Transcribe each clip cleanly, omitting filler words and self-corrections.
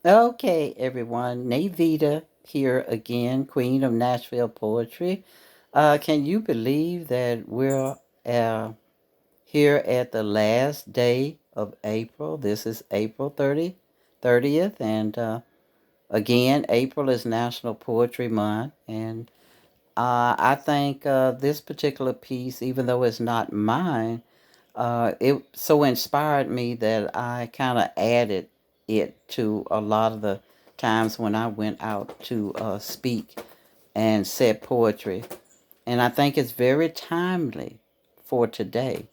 Okay, everyone. Navita here again, Queen of Nashville Poetry. Can you believe that we're uh, here at the last day of April? This is April 30th, and again, April is National Poetry Month. And I think this particular piece, even though it's not mine, it so inspired me that I kind of added it to a lot of the times when I went out to speak and said poetry. And I think it's very timely for today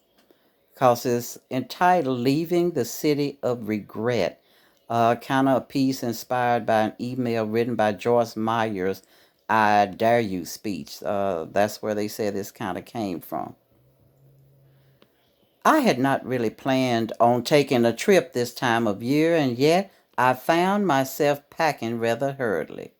because it's entitled Leaving the City of Regret. Kind of a piece inspired by an email written by Joyce Myers, I Dare You speech. That's where they said this kind of came from. I had not really planned on taking a trip this time of year, and yet I found myself packing rather hurriedly.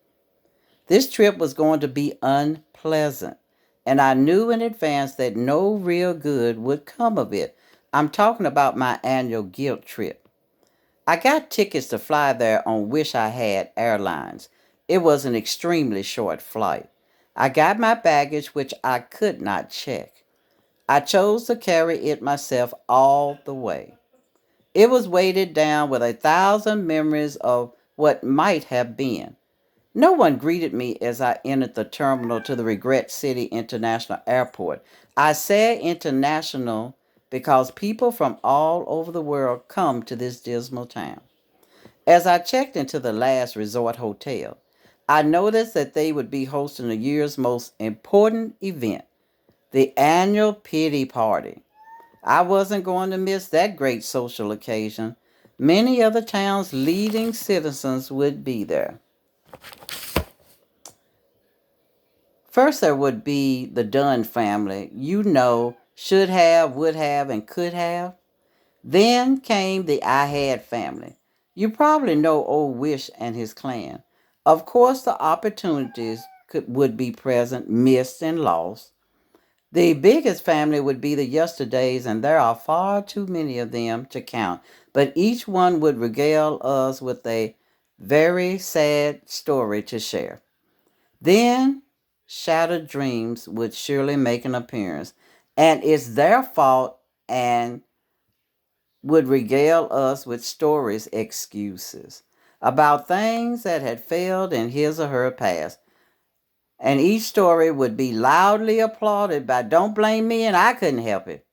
This trip was going to be unpleasant, and I knew in advance that no real good would come of it. I'm talking about my annual guilt trip. I got tickets to fly there on Wish I Had Airlines. It was an extremely short flight. I got my baggage, which I could not check. I chose to carry it myself all the way. It was weighted down with 1,000 memories of what might have been. No one greeted me as I entered the terminal to the Regret City International Airport. I say international because people from all over the world come to this dismal town. As I checked into the last resort hotel, I noticed that they would be hosting the year's most important event, the annual pity party. I wasn't going to miss that great social occasion. Many of the town's leading citizens would be there. First, there would be the Dunn family, should have, would have, and could have. Then came the I Had family. You probably know Old Wish and his clan. Of course, the opportunities would be present, missed, and lost. The biggest family would be the Yesterdays, and there are far too many of them to count. But each one would regale us with a very sad story to share. Then shattered dreams would surely make an appearance, and it's their fault and would regale us with stories, excuses about things that had failed in his or her past. And each story would be loudly applauded by "Don't blame me and I couldn't help it."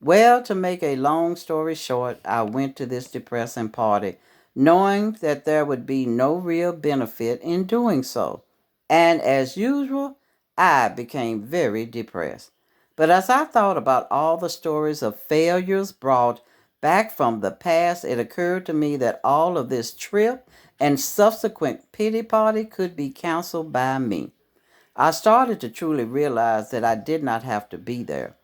Well, to make a long story short, I went to this depressing party knowing that there would be no real benefit in doing so. And as usual, I became very depressed. But as I thought about all the stories of failures brought back from the past, it occurred to me that all of this trip and subsequent pity party could be counseled by me. I started to truly realize that I did not have to be there.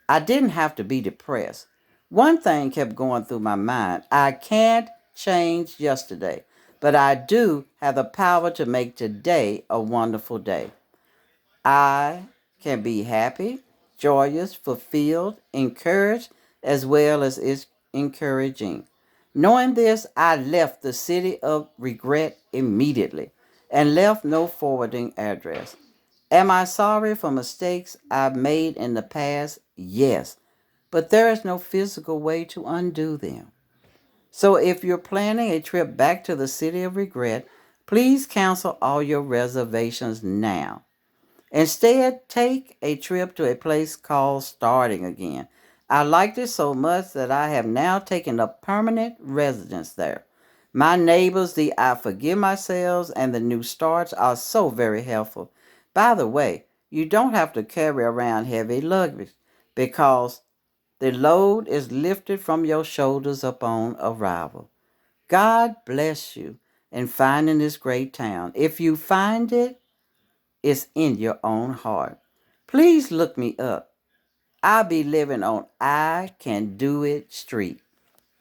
I didn't have to be depressed. One thing kept going through my mind: I can't change yesterday, but I do have the power to make today a wonderful day. I can be happy, joyous, fulfilled, encouraged, as well as is encouraging. Knowing this, I left the city of regret immediately and left no forwarding address. Am I sorry for mistakes I've made in the past? Yes, but there is no physical way to undo them. So if you're planning a trip back to the city of regret, please cancel all your reservations now. Instead, take a trip to a place called Starting Again. I liked it so much that I have now taken up permanent residence there. My neighbors, the I Forgive Myself, and the New Starts are so very helpful. By the way, you don't have to carry around heavy luggage because the load is lifted from your shoulders upon arrival. God bless you in finding this great town. If you find it, it's in your own heart. Please look me up. I'll be living on I Can Do It Street.